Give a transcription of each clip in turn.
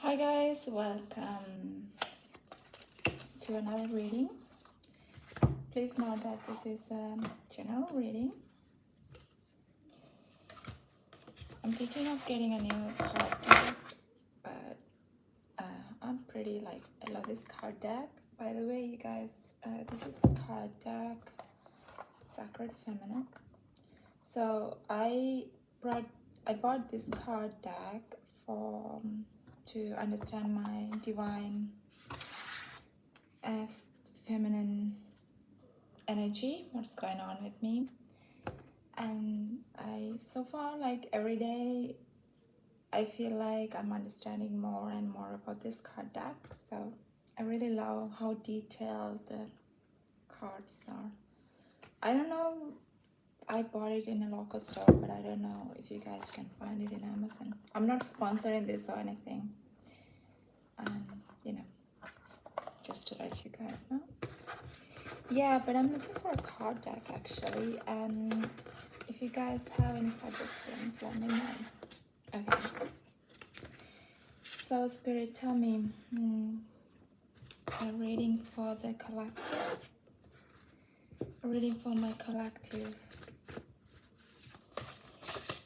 Hi guys, welcome to another reading. Please note that this is a general reading. I'm thinking of getting a new card deck, but I'm pretty I love this card deck. By the way, you guys, this is the card deck, Sacred Feminine. So I bought this card deck to understand my divine feminine energy, what's going on with me. And so far, every day, I feel like I'm understanding more and more about this card deck. So I really love how detailed the cards are. I don't know, I bought it in a local store, but I don't know if you guys can find it in Amazon. I'm not sponsoring this or anything. Just to let you guys know. Yeah, but I'm looking for a card deck actually, and if you guys have any suggestions, let me know. Okay. So Spirit, tell me, a reading for the collective. A reading for my collective.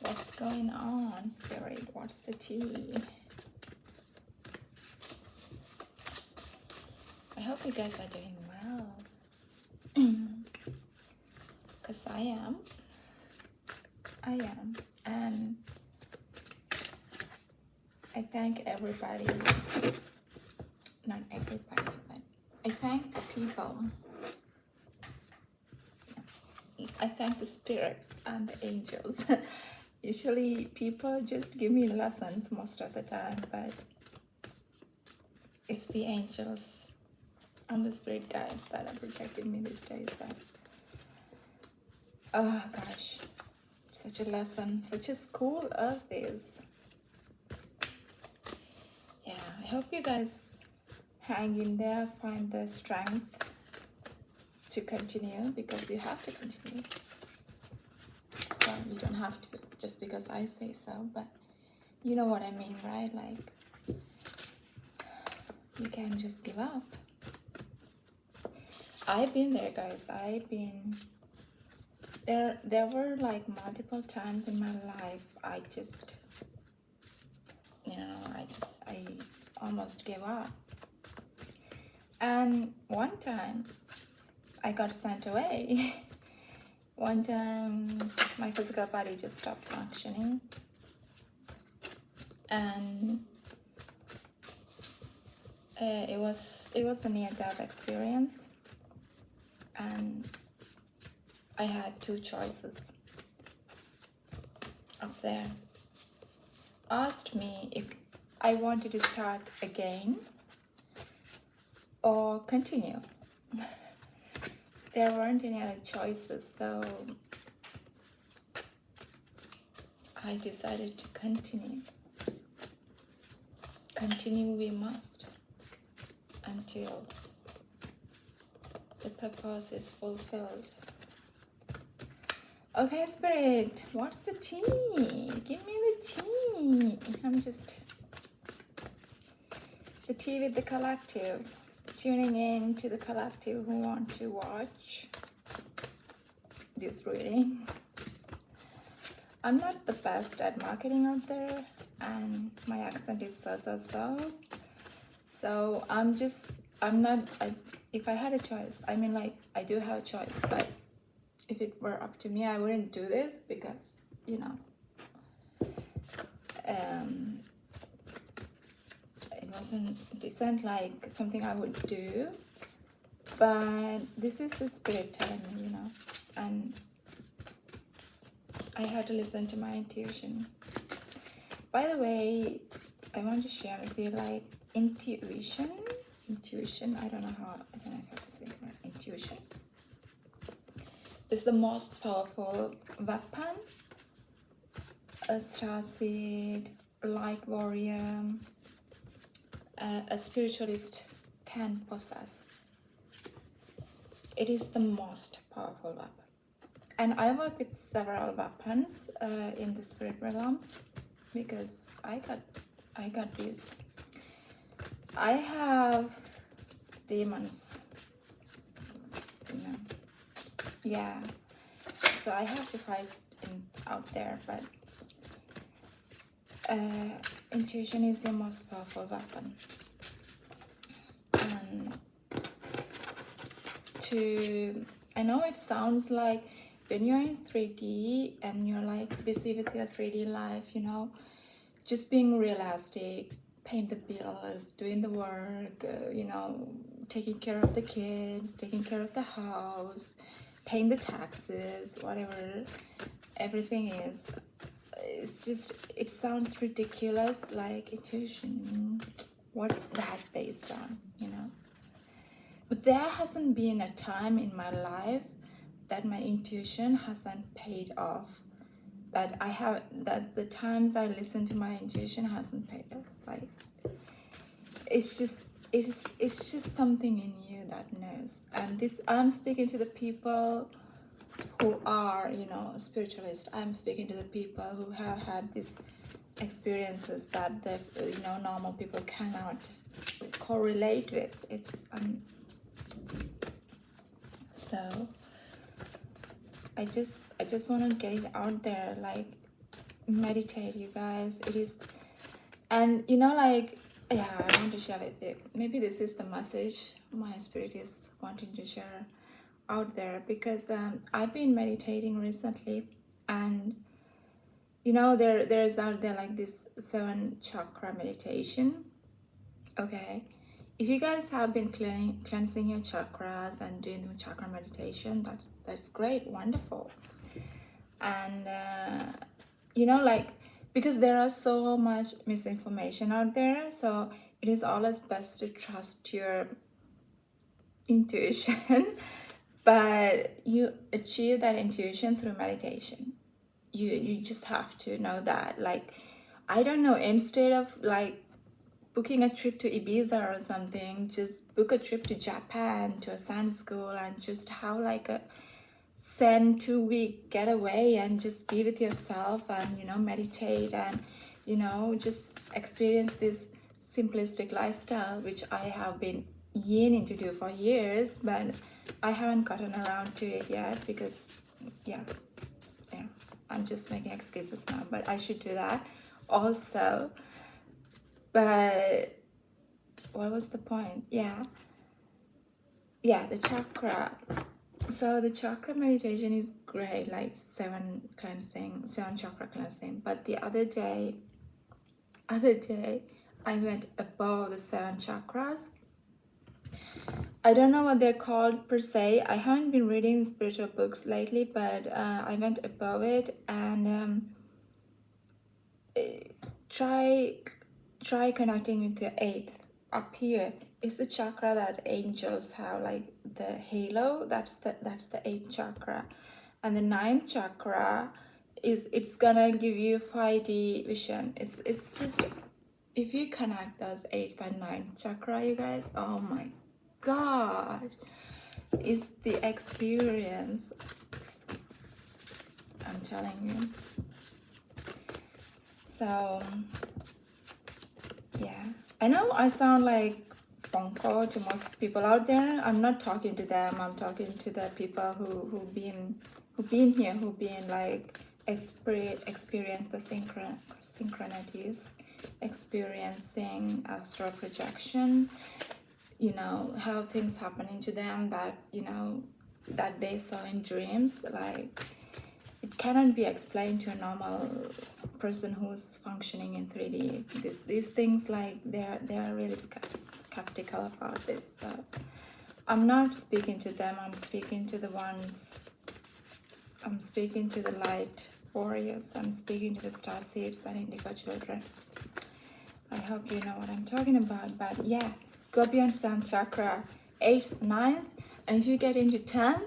What's going on, Spirit? What's the tea? I hope you guys are doing well. Because I am. And I thank everybody. Not everybody, but I thank the people. I thank the spirits and the angels. Usually people just give me lessons most of the time, but it's the angels and the spirit guides that are protecting me these days. So. Oh gosh, such a lesson, such a school of this. Yeah, I hope you guys hang in there, find the strength to continue, because you have to continue. Well, you don't have to just because I say so, but you know what I mean, right? You can't just give up. I've been there, guys. There were multiple times in my life I almost gave up. And one time I got sent away. One time my physical body just stopped functioning. And it was a near-death experience. And I had two choices up there. Asked me if I wanted to start again or continue. There weren't any other choices, so I decided to continue. Continue we must until the purpose is fulfilled. Okay, Spirit, what's the tea? Give me the tea. The tea with the collective. Tuning in to the collective who want to watch this reading. I'm not the best at marketing out there, and my accent is so. So if I had a choice, I do have a choice, but if it were up to me, I wouldn't do this because, it isn't something I would do. But this is the spirit telling me, and I had to listen to my intuition. By the way, I want to share with you intuition, I don't know if I have to say it right. Intuition is the most powerful weapon a starseed, light warrior, a spiritualist can possess. It is the most powerful weapon. And I work with several weapons in the spirit realms, because I got these I have demons, you know. Yeah, so I have to fight out there, but intuition is your most powerful weapon. And I know it sounds like when you're in 3D and you're like busy with your 3D life, you know, just being realistic, paying the bills, doing the work, you know, taking care of the kids, taking care of the house, paying the taxes, whatever everything is. It's just, it sounds ridiculous, like intuition. What's that based on, you know? But there hasn't been a time in my life that my intuition hasn't paid off. That the times I listen to my intuition hasn't paid off. Like, it's just something in you that knows. And this, I'm speaking to the people who are, you know, spiritualists. I'm speaking to the people who have had these experiences that the, you know, normal people cannot correlate with. It's so I just want to get it out there, like, meditate, you guys. It is, and you know, like, yeah, I want to share with you. Maybe this is the message my spirit is wanting to share out there, because I've been meditating recently, and you know, there's out there like this 7 chakra meditation. Okay, if you guys have been cleansing your chakras and doing the chakra meditation, that's great, wonderful. And you know, like, because there are so much misinformation out there, so it is always best to trust your intuition. But you achieve that intuition through meditation. You just have to know that, like, I don't know, instead of like booking a trip to Ibiza or something, just book a trip to Japan to a sand school and just have like a Zen 2-week getaway and just be with yourself and, you know, meditate and, you know, just experience this simplistic lifestyle, which I have been yearning to do for years, but I haven't gotten around to it yet because, yeah, I'm just making excuses now, but I should do that also. But what was the point? Yeah, the chakra. So the chakra meditation is great, like 7 chakra cleansing. But the other day I went above the 7 chakras. I don't know what they're called per se. I haven't been reading spiritual books lately, but I went above it, and try connecting with the 8th up here. Is the chakra that angels have, like the halo. That's the 8th chakra. And the 9th chakra is, it's gonna give you 5D vision. It's just, if you connect those 8th and 9th chakra, you guys, oh my god, is the experience, I'm telling you. So yeah, I know I sound like bonko to most people out there. I'm not talking to them. I'm talking to the people who've been here, who've been like experience the synchronities, experiencing astral projection. You know, how things happening to them that, you know, that they saw in dreams. Like, it cannot be explained to a normal person who's functioning in 3D. These things, like, they're really skeptical about this. So I'm not speaking to them. I'm speaking to the ones. I'm speaking to the light warriors. I'm speaking to the star seeds and indigo children. I hope you know what I'm talking about. But yeah, go beyond 7th chakra, 8th, 9th, and if you get into 10th,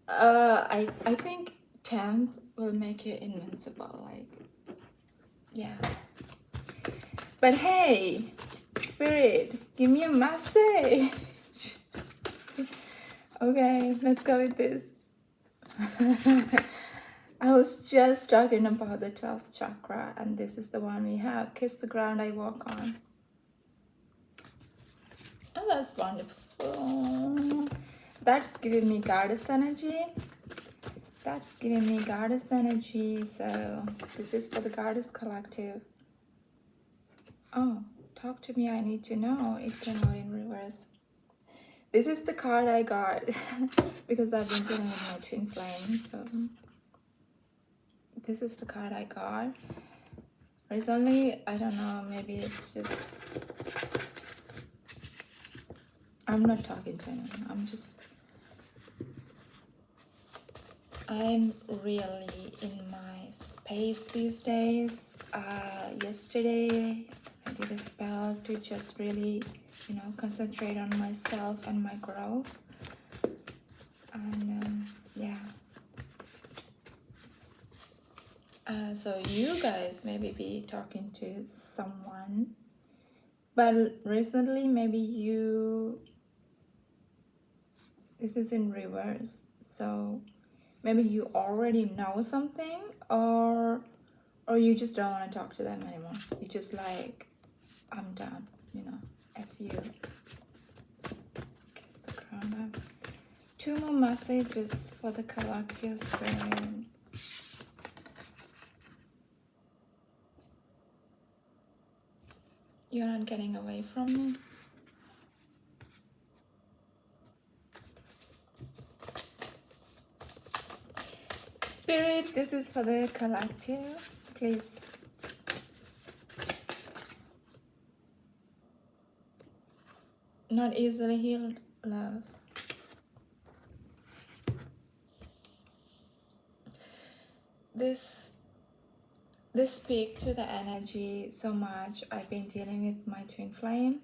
I think 10th will make you invincible, like, yeah. But hey, spirit, give me a message. Okay, let's go with this. I was just talking about the 12th chakra, and this is the one we have. Kiss the ground I walk on. Oh, that's wonderful. That's giving me goddess energy. That's giving me goddess energy. So this is for the goddess collective. Oh, talk to me. I need to know. It came out in reverse. This is the card I got because I've been dealing with my twin flame. So this is the card I got. Recently, I don't know, maybe it's just, I'm not talking to anyone. I'm really in my space these days. Yesterday, I did a spell to just really, concentrate on myself and my growth. And yeah. So you guys maybe be talking to someone, but recently maybe this is in reverse. So maybe you already know something, or you just don't want to talk to them anymore. You just like, I'm done, F you. Kiss the crown up. 2 more messages for the collective spirit. You're not getting away from me. Spirit, this is for the collective. Please. Not easily healed, love. This speaks to the energy so much. I've been dealing with my twin flame.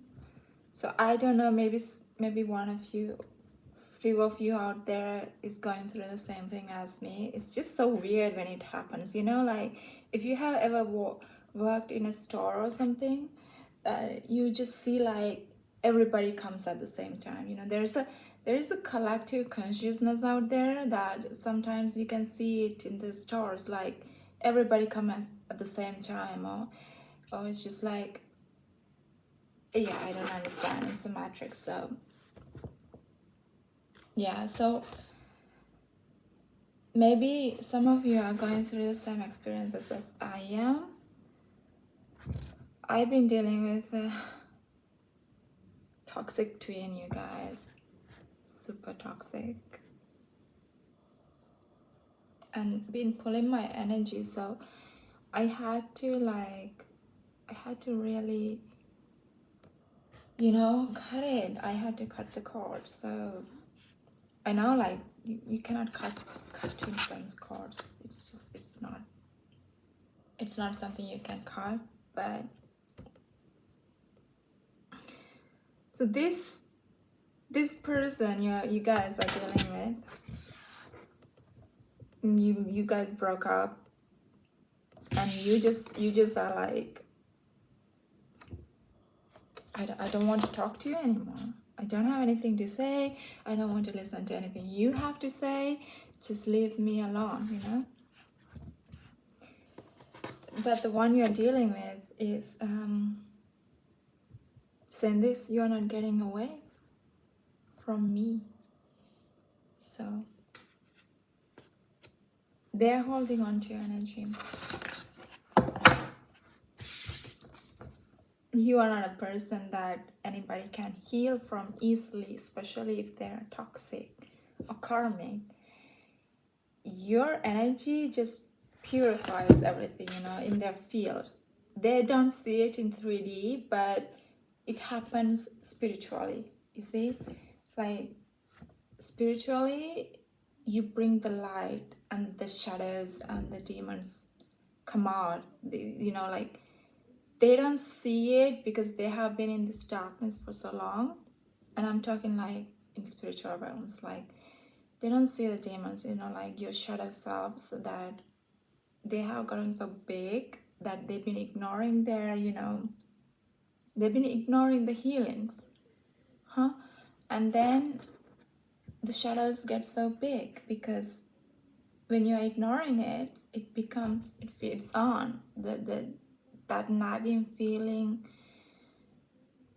So I don't know, maybe one of you, few of you out there is going through the same thing as me. It's just so weird when it happens, like if you have ever worked in a store or something, you just see like everybody comes at the same time. There is a collective consciousness out there that sometimes you can see it in the stores, like everybody comes at the same time, or it's just like, yeah, I don't understand. It's a matrix. So yeah, so maybe some of you are going through the same experiences as I am. I've been dealing with a toxic twin, you guys. Super toxic. And been pulling my energy, so I had to really, cut it. I had to cut the cord. So I know, like, you cannot cut twin flames cords. It's not something you can cut. But so this person you guys are dealing with, you guys broke up, and you just are like, I don't want to talk to you anymore. I don't have anything to say. I don't want to listen to anything you have to say. Just leave me alone. But the one you're dealing with is saying this: you're not getting away from me. So they're holding on to your energy. You are not a person that anybody can heal from easily, especially if they're toxic or karmic. Your energy just purifies everything, in their field. They don't see it in 3D, but it happens spiritually. You see, like spiritually, you bring the light, and the shadows and the demons come out. Like they don't see it because they have been in this darkness for so long. And I'm talking like in spiritual realms, like they don't see the demons, like your shadow selves, that they have gotten so big that they've been ignoring they've been ignoring the healings, and then the shadows get so big because when you're ignoring it, it feeds on that nagging feeling,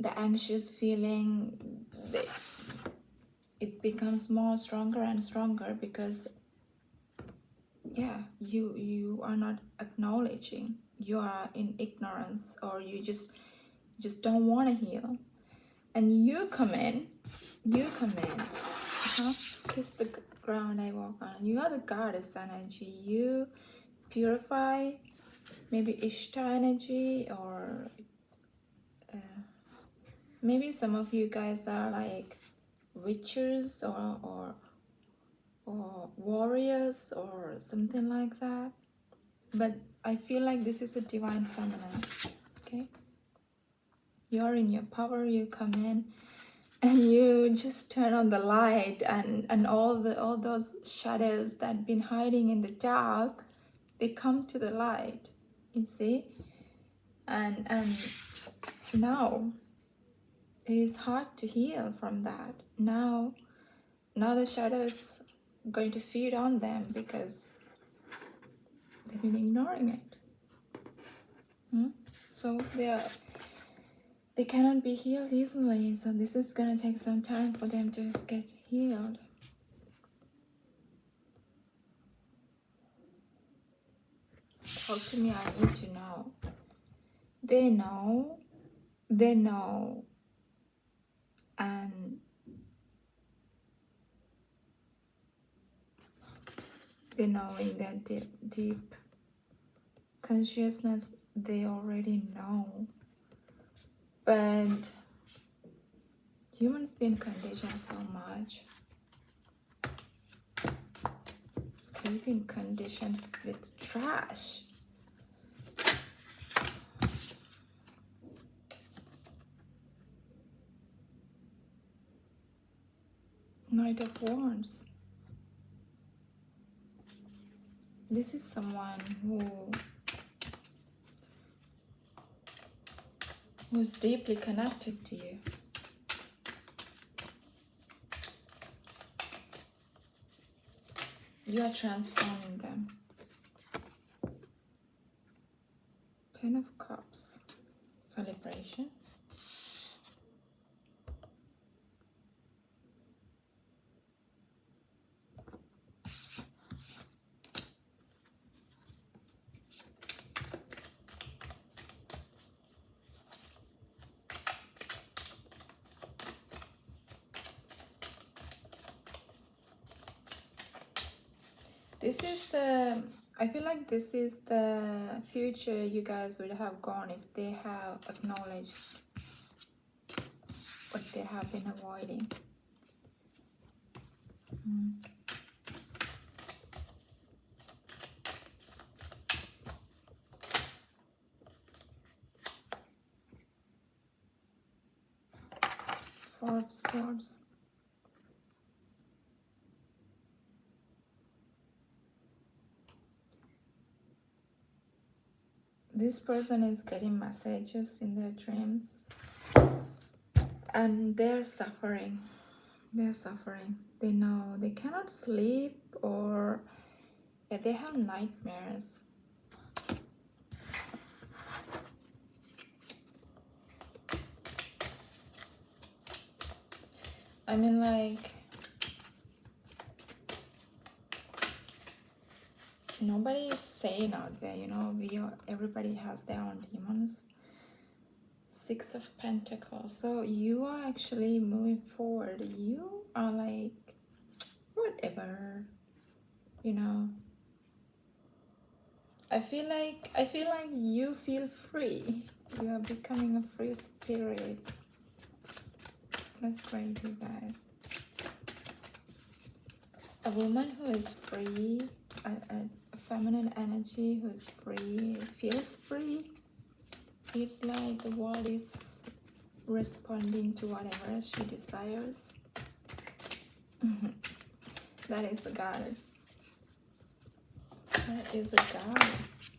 the anxious feeling, it becomes more stronger and stronger because yeah, you are not acknowledging, you are in ignorance, or you just don't want to heal. And you come in, kiss the ground I walk on. You are the goddess energy. You purify, maybe Ishtar energy, or maybe some of you guys are like witches or warriors or something like that. But I feel like this is a divine feminine. Okay, you're in your power. You come in and you just turn on the light, and all those shadows that been hiding in the dark, they come to the light, you see. And now it is hard to heal from that. Now the shadows going to feed on them because they've been ignoring it. So they cannot be healed easily, so this is gonna take some time for them to get healed. Talk to me, I need to know. They know, and they know in their deep consciousness, they already know. But humans been conditioned so much. They've been conditioned with trash. Knight of Wands. This is someone who's deeply connected to you. You are transforming them. Ten of Cups. Celebration. This is the, I feel like this is the future you guys would have gone if they have acknowledged what they have been avoiding. Four of Swords. This person is getting messages in their dreams, and they're suffering. They're suffering. They know they cannot sleep, or yeah, they have nightmares. I mean, like, nobody is sane out there, you know. Everybody has their own demons. Six of Pentacles. So you are actually moving forward. You are like, whatever, you know. I feel like you feel free. You are becoming a free spirit. That's great, you guys. A woman who is free, a feminine energy who is free, feels free. It's like the world is responding to whatever she desires. That is the goddess. That is the goddess.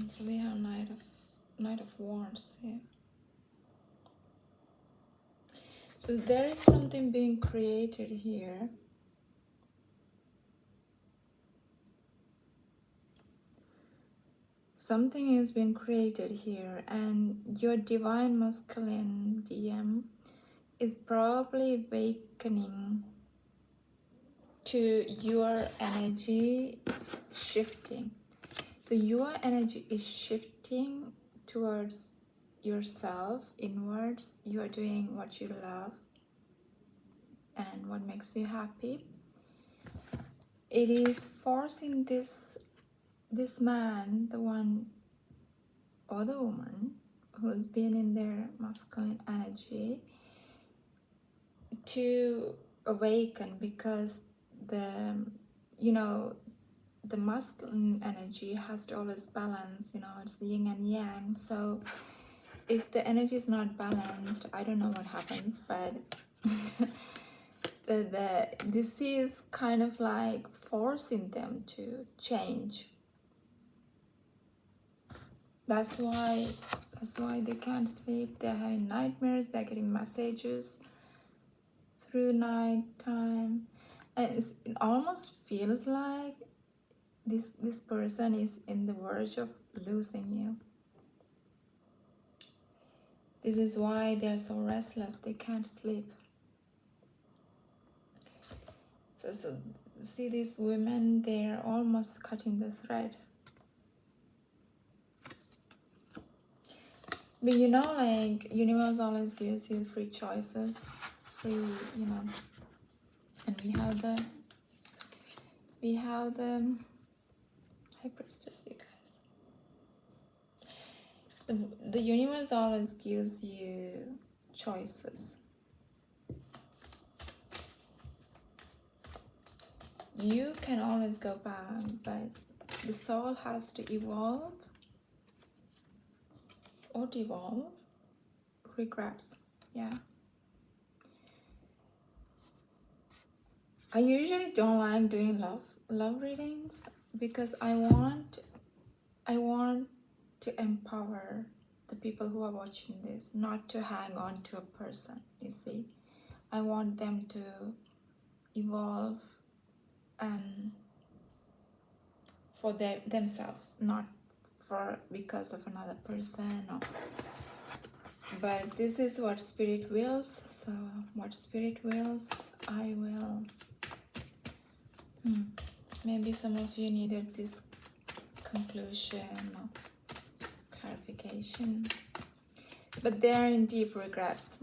So we have Knight of Wands here. So there is something being created here. something has been created here, and your divine masculine DM is probably awakening to your energy shifting. So your energy is shifting towards yourself, inwards. You are doing what you love and what makes you happy. It is forcing this man, the one or the woman who's been in their masculine energy, to awaken, because the the masculine energy has to always balance, it's yin and yang. So if the energy is not balanced, I don't know what happens, but this is kind of like forcing them to change. That's why they can't sleep. They're having nightmares. They're getting messages through night time, and it almost feels like this person is in the verge of losing you. This is why they're so restless. They can't sleep. So see these women, they're almost cutting the thread. But like universe always gives you free choices, free, and we have the High Priestess, you guys. The universe always gives you choices. You can always go back, but the soul has to evolve or devolve. Regrets, yeah. I usually don't like doing love readings because I want to empower the people who are watching this, not to hang on to a person, you see. I want them to evolve for themselves, not because of another person. But this is what spirit wills, so what spirit wills, I will. Maybe some of you needed this conclusion or clarification, but they're in deep regrets.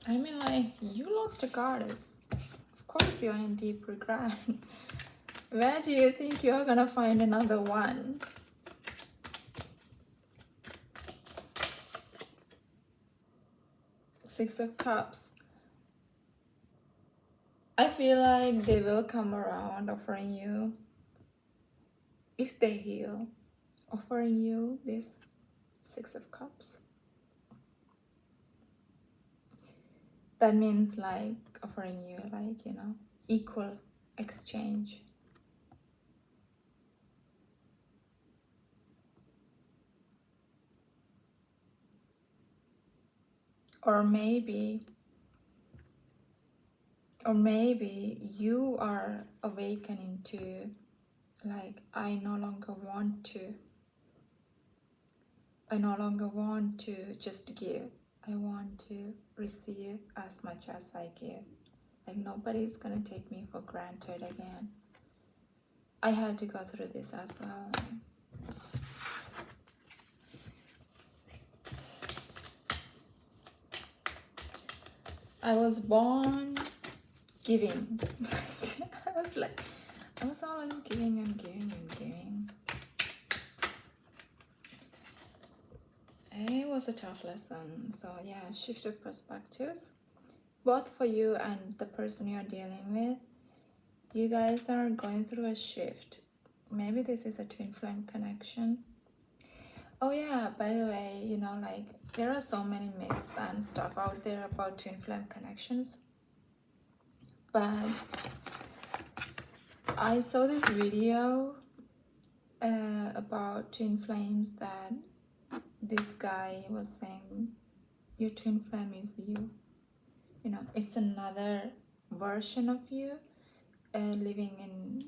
Like, you lost a goddess. Of course you're in deep regret. Where do you think you're gonna find another one? Six of Cups. I feel like they will come around offering you, if they heal, offering you this Six of Cups. That means like offering you like, equal exchange. Or maybe you are awakening to, like, I no longer want to just give. I want to receive as much as I give. Like, nobody's gonna take me for granted again. I had to go through this as well. I was born giving. I was always giving and giving and giving. It was a tough lesson. So yeah, shifted perspectives, both for you and the person you're dealing with. You guys are going through a shift. Maybe this is a twin flame connection. Oh yeah, by the way, like, there are so many myths and stuff out there about twin flame connections. But I saw this video about twin flames, that this guy was saying your twin flame is you. It's another version of you. living in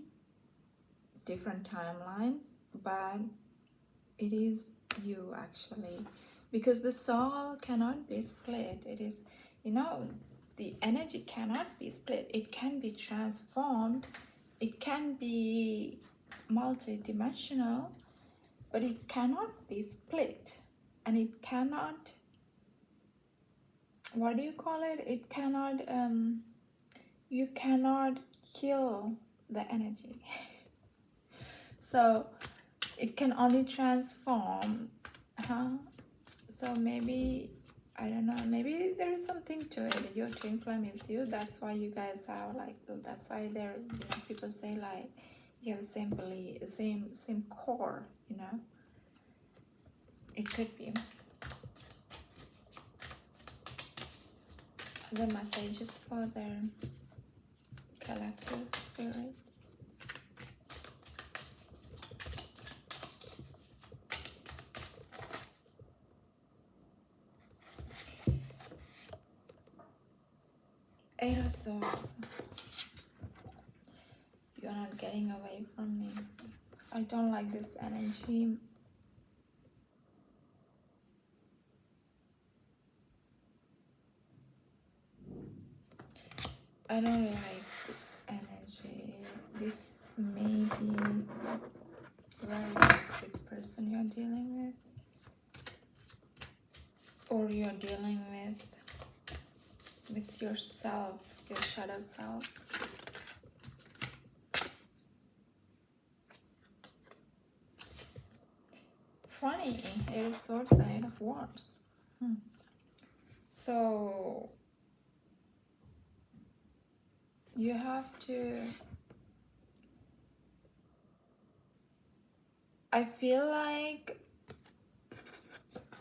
different timelines, but it is you actually, because the soul cannot be split. It is, you know, the energy cannot be split. It can be transformed, it can be multidimensional, but it cannot be split. And it cannot, what do you call it, it cannot you cannot kill the energy. So it can only transform, huh? So maybe, I don't know, maybe there is something to it. Your twin flame is you. That's why you guys are like, that's why there, you know, people say like, you have the same belief, same core, you know. It could be. The messages for their collective spirit. Eight of Swords. You're not getting away from me. I don't like this energy. I don't like this energy. This may be a very toxic person you're dealing with, or you're dealing with yourself, your shadow selves. Funny, Eight of Swords and Eight of Wands. So you have to, I feel like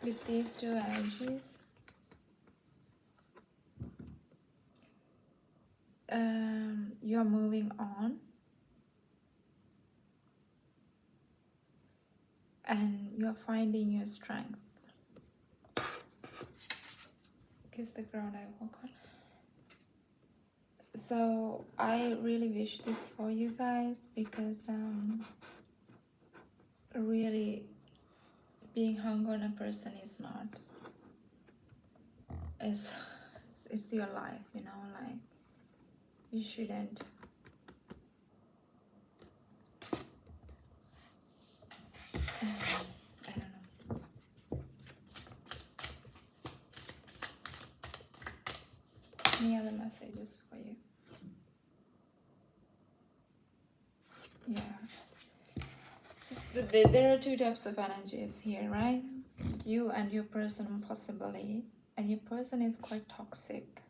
with these two energies, you're moving on and you're finding your strength. Kiss the ground I walk on. So I really wish this for you guys, because really being hung on a person is not, it's your life, you know, like you shouldn't. I don't know. Any other messages for you? Yeah. So there are two types of energies here, right? You and your person, possibly, and your person is quite toxic.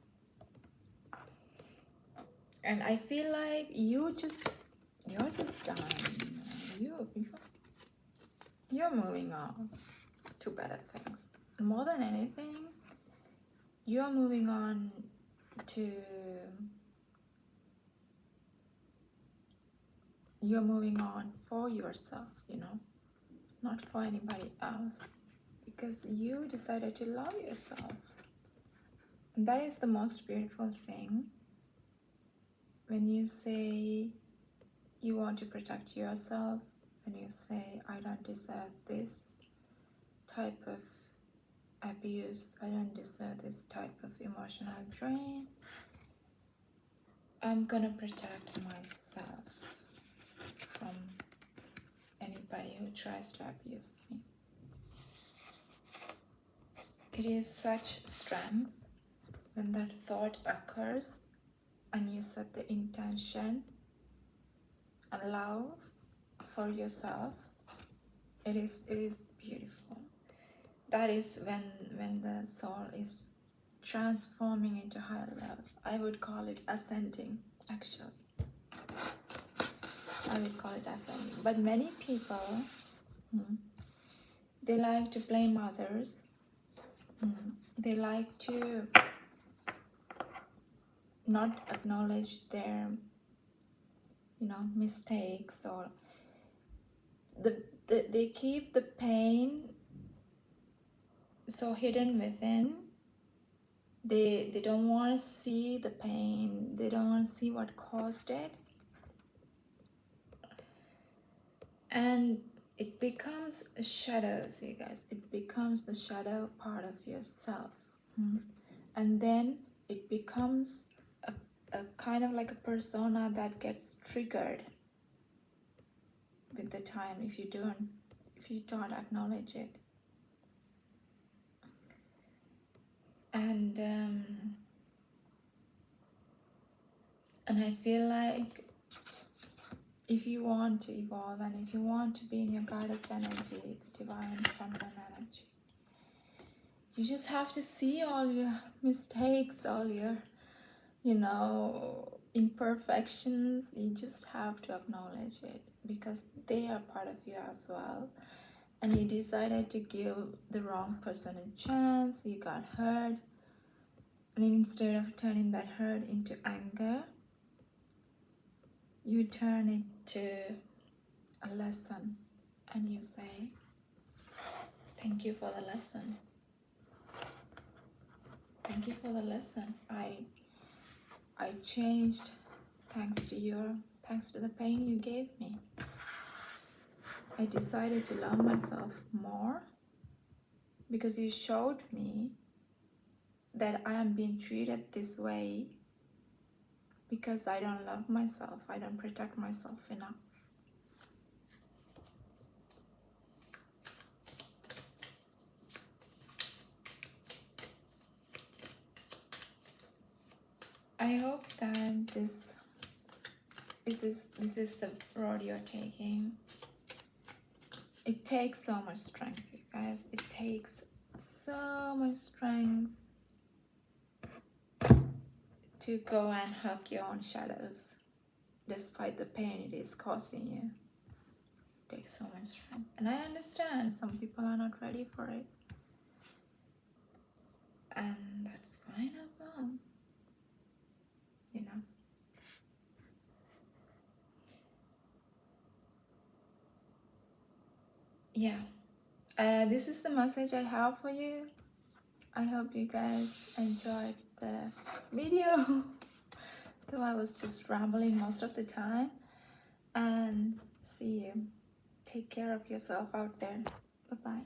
And I feel like you're just done. You're moving on to better things. More than anything, you're moving on to, you're moving on for yourself, you know, not for anybody else, because you decided to love yourself. And that is the most beautiful thing. When you say you want to protect yourself, when you say, I don't deserve this type of abuse, I don't deserve this type of emotional drain, I'm gonna protect myself from anybody who tries to abuse me. It is such strength when that thought occurs and you set the intention and love for yourself. It is beautiful. That is when the soul is transforming into higher levels. I would call it ascending, actually. I would call it ascending. But many people, they like to blame others. They like to not acknowledge their, you know, mistakes, or they keep the pain so hidden within. They don't want to see the pain. They don't want to see what caused it. and it becomes a shadow. See guys, it becomes the shadow part of yourself. And then it becomes a kind of like a persona that gets triggered with the time if you don't acknowledge it. And I feel like if you want to evolve and if you want to be in your goddess energy, the divine feminine energy, you just have to see all your mistakes, all your, imperfections. You just have to acknowledge it because they are part of you as well. And you decided to give the wrong person a chance, you got hurt, and instead of turning that hurt into anger, you turn it to a lesson and you say, thank you for the lesson. Thank you for the lesson. I changed thanks to the pain you gave me. I decided to love myself more because you showed me that I am being treated this way because I don't love myself. I don't protect myself enough. I hope that this is the road you're taking. It takes so much strength, you guys. It takes so much strength to go and hug your own shadows, despite the pain it is causing you. It takes so much strength. And I understand some people are not ready for it. And that's fine as well. Yeah. This is the message I have for you. I hope you guys enjoyed the video. Though I was just rambling most of the time. And see you. Take care of yourself out there. Bye-bye.